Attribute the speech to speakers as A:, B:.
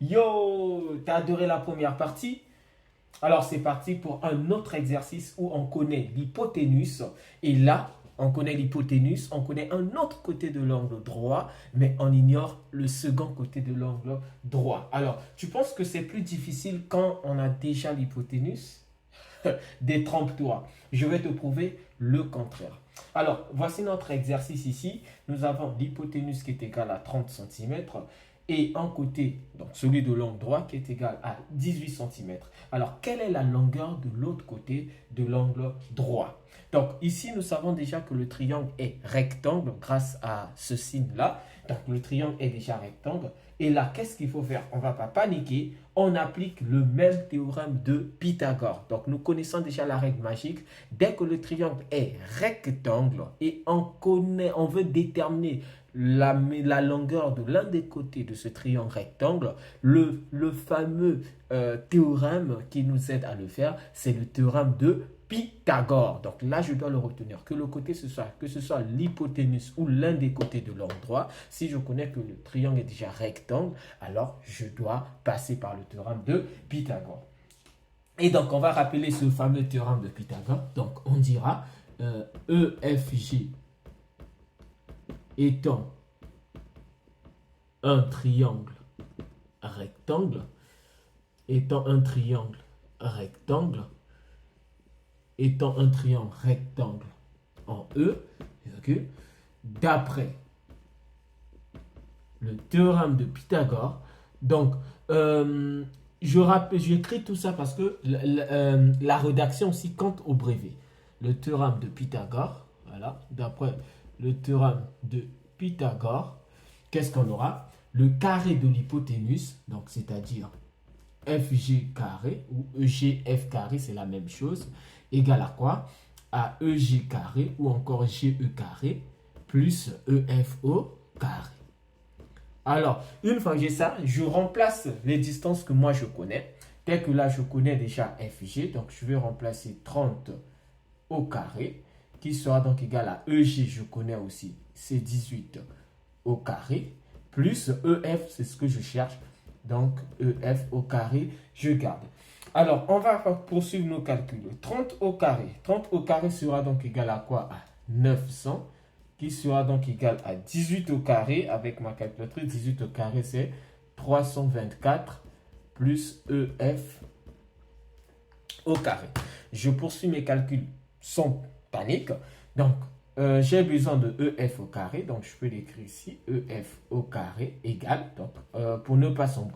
A: Yo, t'as adoré la première partie? Alors c'est parti pour un autre exercice où on connaît l'hypoténuse. Et là, on connaît l'hypoténuse, on connaît un autre côté de l'angle droit, mais on ignore le second côté de l'angle droit. Alors, tu penses que c'est plus difficile quand on a déjà l'hypoténuse? Détrompe-toi. Je vais te prouver le contraire. Alors, voici notre exercice ici. Nous avons l'hypoténuse qui est égale à 30 cm et un côté, donc celui de l'angle droit, qui est égal à 18 cm. Alors, quelle est la longueur de l'autre côté de l'angle droit? Donc, ici, nous savons déjà que le triangle est rectangle grâce à ce signe-là. Donc, le triangle est déjà rectangle. Et là, qu'est-ce qu'il faut faire? On ne va pas paniquer. On applique le même théorème de Pythagore. Donc, nous connaissons déjà la règle magique. Dès que le triangle est rectangle et on veut déterminer la longueur de l'un des côtés de ce triangle rectangle, le fameux théorème qui nous aide à le faire, c'est le théorème de Pythagore. Donc là, je dois le retenir. Que ce soit l'hypoténuse ou l'un des côtés de l'angle droit, si je connais que le triangle est déjà rectangle, alors je dois passer par le théorème de Pythagore. Et donc, on va rappeler ce fameux théorème de Pythagore. Donc, on dira EFG étant un triangle rectangle, étant un triangle rectangle, étant un triangle rectangle en E, d'après le théorème de Pythagore. Donc, j'écris tout ça parce que la rédaction aussi compte au brevet. Le théorème de Pythagore, voilà, d'après le théorème de Pythagore, qu'est-ce qu'on aura? Le carré de l'hypoténuse, donc c'est-à-dire FG carré ou EGF carré, c'est la même chose, égale à quoi? À EG carré ou encore GE carré plus EFO carré. Alors, une fois que j'ai ça, je remplace les distances que moi je connais. Tel que là, je connais déjà FG, donc je vais remplacer 30 au carré, qui sera donc égal à EG, je connais aussi, c'est 18 au carré, plus EF, c'est ce que je cherche, donc EF au carré, je garde. Alors, on va poursuivre nos calculs. 30 au carré sera donc égal à quoi? À 900, qui sera donc égal à 18 au carré, avec ma calculatrice, 18 au carré, c'est 324 plus EF au carré. Je poursuis mes calculs sans panique. Donc, j'ai besoin de EF au carré, donc je peux l'écrire ici, EF au carré égale, donc pour ne pas s'embrouiller.